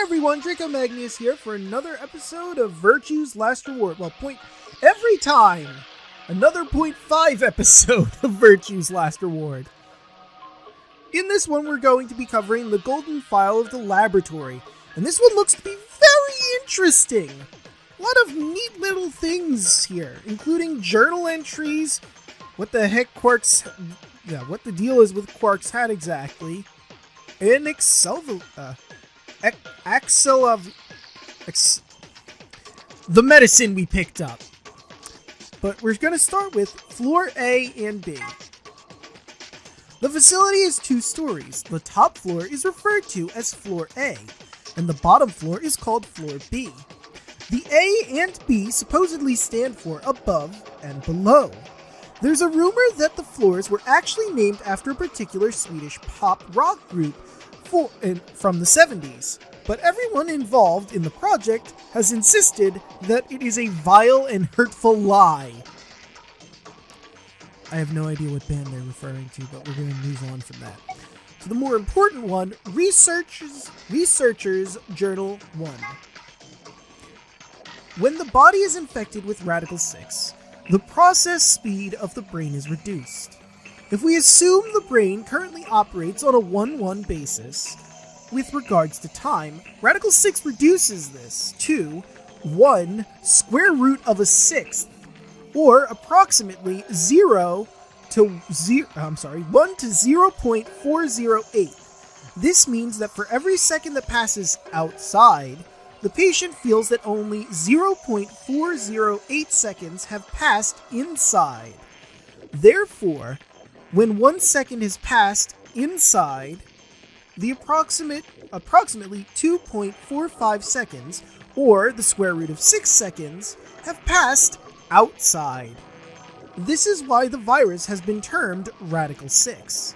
everyone, Draco Magnius here for another episode of Virtue's Last Reward. Well, every time, another 0.5 episode of Virtue's Last Reward. In this one, we're going to be covering the golden file of the laboratory, and this one looks to be very interesting. A lot of neat little things here, including journal entries, what the heck what the deal is with Quark's hat exactly, and the medicine we picked up. But we're going to start with floor A and B. The facility is 2 stories. The top floor is referred to as floor A, and the bottom floor is called floor B. The A and B supposedly stand for above and below. There's a rumor that the floors were actually named after a particular Swedish pop rock group from the 70s, but everyone involved in the project has insisted that it is a vile and hurtful lie. I have no idea what band they're referring to, but we're going to move on from that. So the more important one, Researchers Journal 1. When the body is infected with Radical 6, the process speed of the brain is reduced. If we assume the brain currently operates on a 1-1 basis with regards to time, Radical 6 reduces this to 1 square root of a sixth, or approximately 1 to 0.408. This means that for every second that passes outside, the patient feels that only 0.408 seconds have passed inside. Therefore, when 1 second has passed inside, the approximately 2.45 seconds, or the square root of 6 seconds, have passed outside. This is why the virus has been termed Radical 6.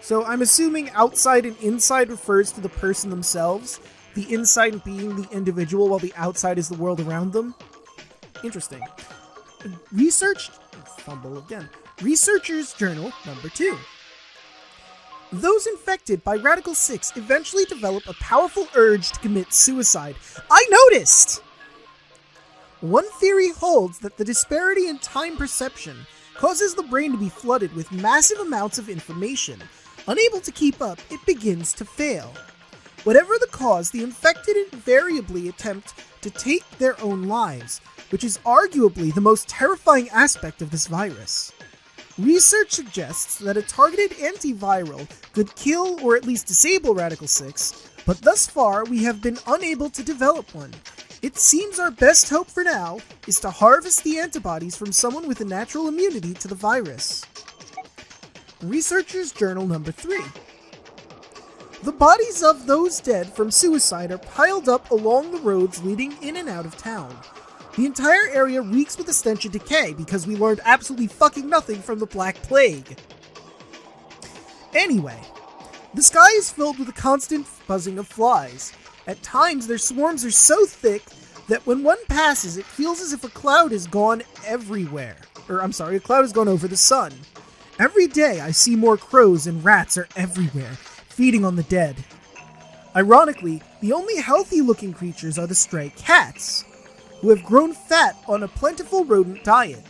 So I'm assuming outside and inside refers to the person themselves, the inside being the individual while the outside is the world around them. Interesting. Researchers Journal number 2. Those infected by Radical 6 eventually develop a powerful urge to commit suicide. I noticed! One theory holds that the disparity in time perception causes the brain to be flooded with massive amounts of information. Unable to keep up, it begins to fail. Whatever the cause, the infected invariably attempt to take their own lives, which is arguably the most terrifying aspect of this virus. Research suggests that a targeted antiviral could kill or at least disable Radical 6, but thus far we have been unable to develop one. It seems our best hope for now is to harvest the antibodies from someone with a natural immunity to the virus. Researchers Journal number 3. The bodies of those dead from suicide are piled up along the roads leading in and out of town. The entire area reeks with the stench of decay because we learned absolutely fucking nothing from the Black Plague. Anyway, the sky is filled with a constant buzzing of flies. At times, their swarms are so thick that when one passes, it feels as if a cloud has gone everywhere. A cloud has gone over the sun. Every day, I see more crows and rats are everywhere, feeding on the dead. Ironically, the only healthy-looking creatures are the stray cats, who have grown fat on a plentiful rodent diet.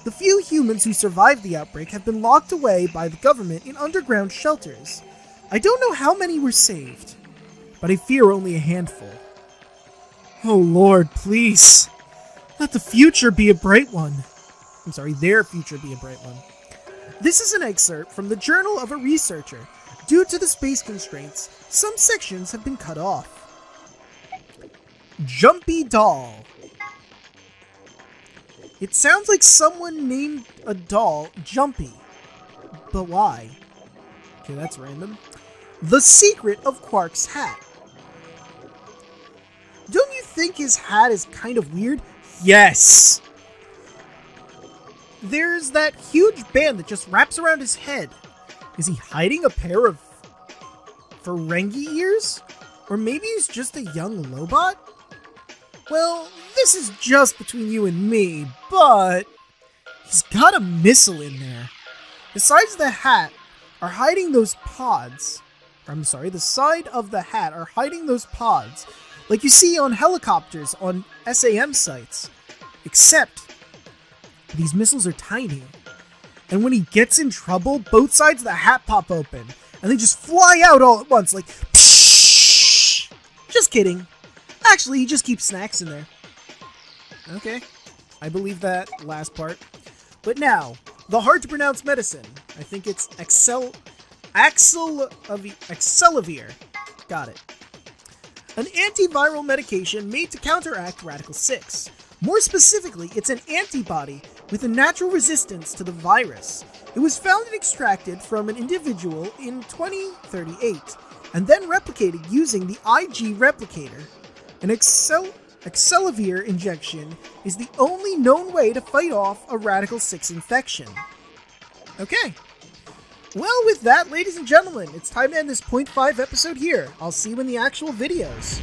The few humans who survived the outbreak have been locked away by the government in underground shelters. I don't know how many were saved, but I fear only a handful. Oh Lord, please, let the future be a bright one. Their future be a bright one. This is an excerpt from the journal of a researcher. Due to the space constraints, some sections have been cut off. Jumpy Doll. It sounds like someone named a doll Jumpy. But why? Okay, that's random. The secret of Quark's hat. Don't you think his hat is kind of weird? Yes! There's that huge band that just wraps around his head. Is he hiding a pair of Ferengi ears? Or maybe he's just a young Lobot? Well, this is just between you and me, but he's got a missile in there. Besides the hat, are hiding those pods. the side of the hat are hiding those pods, like you see on helicopters on SAM sites. Except, these missiles are tiny. And when he gets in trouble, both sides of the hat pop open, and they just fly out all at once, like, pshh! Just kidding. Actually, he just keeps snacks in there. Okay, I believe that last part. But now, the hard-to-pronounce medicine. I think it's Axelavir. Got it. An antiviral medication made to counteract Radical 6. More specifically, it's an antibody with a natural resistance to the virus. It was found and extracted from an individual in 2038, and then replicated using the IG replicator. An Axelavir injection is the only known way to fight off a Radical 6 infection. Okay. Well, with that, ladies and gentlemen, it's time to end this 0.5 episode here. I'll see you in the actual videos.